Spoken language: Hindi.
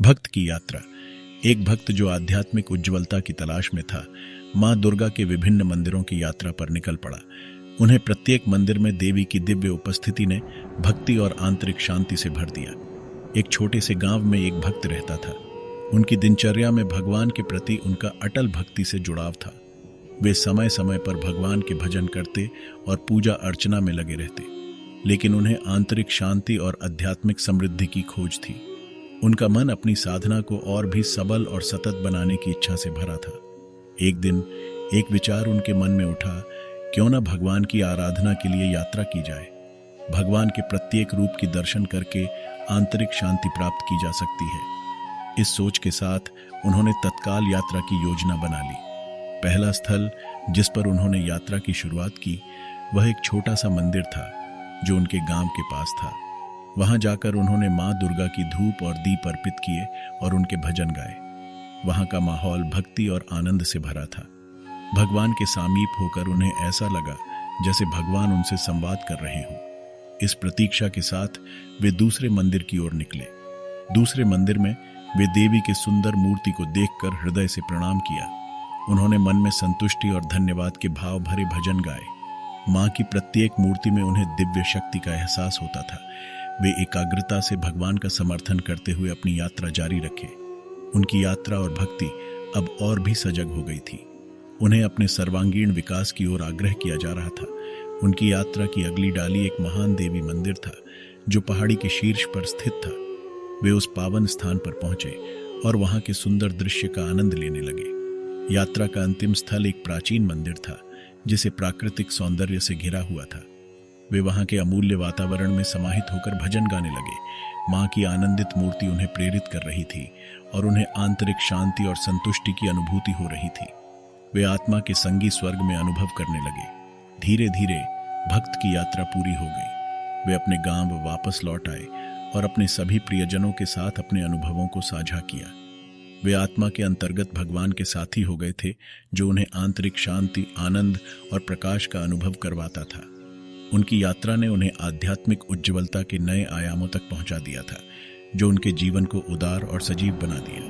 भक्त की यात्रा। एक भक्त जो आध्यात्मिक उज्ज्वलता की तलाश में था, मां दुर्गा के विभिन्न मंदिरों की यात्रा पर निकल पड़ा। उन्हें प्रत्येक मंदिर में देवी की दिव्य उपस्थिति ने भक्ति और आंतरिक शांति से भर दिया। एक छोटे से गांव में एक भक्त रहता था। उनकी दिनचर्या में भगवान के प्रति उनका अटल भक्ति से जुड़ाव था। वे समय समय पर भगवान के भजन करते और पूजा अर्चना में लगे रहते, लेकिन उन्हें आंतरिक शांति और आध्यात्मिक समृद्धि की खोज थी। उनका मन अपनी साधना को और भी सबल और सतत बनाने की इच्छा से भरा था। एक दिन एक विचार उनके मन में उठा, क्यों न भगवान की आराधना के लिए यात्रा की जाए। भगवान के प्रत्येक रूप की दर्शन करके आंतरिक शांति प्राप्त की जा सकती है। इस सोच के साथ उन्होंने तत्काल यात्रा की योजना बना ली। पहला स्थल जिस पर उन्होंने यात्रा की शुरुआत की वह एक छोटा सा मंदिर था जो उनके गांव के पास था। वहां जाकर उन्होंने मां दुर्गा की धूप और दीप अर्पित किए और उनके भजन गाए। वहां का माहौल भक्ति और आनंद से भरा था। भगवान के समीप होकर उन्हें ऐसा लगा जैसे भगवान उनसे संवाद कर रहे हों। इस प्रतीक्षा के साथ वे दूसरे मंदिर की ओर निकले। दूसरे मंदिर में वे देवी के सुंदर मूर्ति को देखकर हृदय से प्रणाम किया। उन्होंने मन में संतुष्टि और धन्यवाद के भाव भरे भजन गाए। मां की प्रत्येक मूर्ति में उन्हें दिव्य शक्ति का एहसास होता था। वे एकाग्रता से भगवान का समर्थन करते हुए अपनी यात्रा जारी रखे। उनकी यात्रा और भक्ति अब और भी सजग हो गई थी। उन्हें अपने सर्वांगीण विकास की ओर आग्रह किया जा रहा था। उनकी यात्रा की अगली डाली एक महान देवी मंदिर था जो पहाड़ी के शीर्ष पर स्थित था। वे उस पावन स्थान पर पहुंचे और वहां के सुंदर दृश्य का आनंद लेने लगे। यात्रा का अंतिम स्थल एक प्राचीन मंदिर था जिसे प्राकृतिक सौंदर्य से घिरा हुआ था। वे वहां के अमूल्य वातावरण में समाहित होकर भजन गाने लगे। मां की आनंदित मूर्ति उन्हें प्रेरित कर रही थी और उन्हें आंतरिक शांति और संतुष्टि की अनुभूति हो रही थी। वे आत्मा के संगी स्वर्ग में अनुभव करने लगे। धीरे धीरे भक्त की यात्रा पूरी हो गई। वे अपने गांव वापस लौट आए और अपने सभी प्रियजनों के साथ अपने अनुभवों को साझा किया। वे आत्मा के अंतर्गत भगवान के साथी हो गए थे जो उन्हें आंतरिक शांति, आनंद और प्रकाश का अनुभव करवाता था। उनकी यात्रा ने उन्हें आध्यात्मिक उज्ज्वलता के नए आयामों तक पहुंचा दिया था जो उनके जीवन को उदार और सजीव बना दिया।